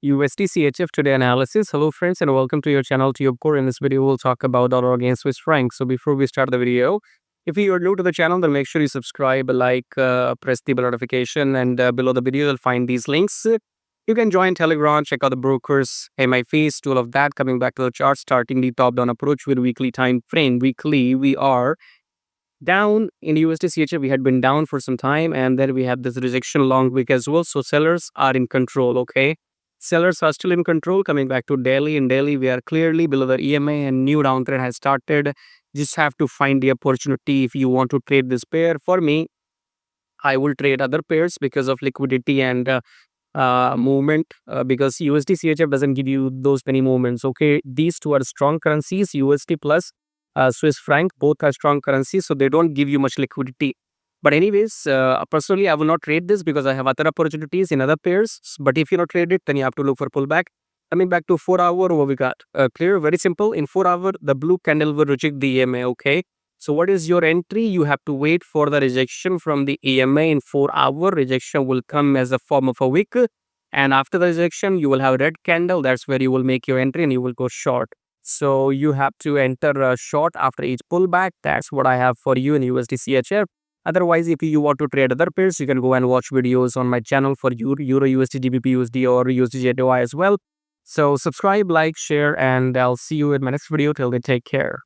USDCHF today analysis. Hello friends and welcome to your channel TubeCore. In this video, we'll talk about dollar against Swiss franc. So before we start the video, if you are new to the channel, then make sure you subscribe, press the bell notification, and below the video, you'll find these links. You can join Telegram, check out the brokers, hey my face, to all of that. Coming back to the chart, starting the top-down approach with weekly time frame. Weekly, we are down in USDCHF. We had been down for some time, and then we have this rejection long week as well. So sellers are in control, okay? Sellers are still in control. Coming back to daily, in daily we are clearly below the EMA and new downtrend has started. Just have to find the opportunity if you want to trade this pair. For me, I will trade other pairs because of liquidity and movement, because USDCHF doesn't give you those many movements. Okay, these two are strong currencies, USD plus Swiss franc, both are strong currencies, so they don't give you much liquidity. But anyways, personally, I will not trade this because I have other opportunities in other pairs. But if you not trade it, then you have to look for pullback. Coming back to 4 hour, what we got? Clear, very simple. In 4 hour, the blue candle will reject the EMA, okay? So what is your entry? You have to wait for the rejection from the EMA in 4 hour. Rejection will come as a form of a wick. And after the rejection, you will have a red candle. That's where you will make your entry and you will go short. So you have to enter a short after each pullback. That's what I have for you in USDCHF. Otherwise, if you want to trade other pairs, you can go and watch videos on my channel for Euro USD, GBP USD, or USDJPY as well. So subscribe, like, share, and I'll see you in my next video. Till then, take care.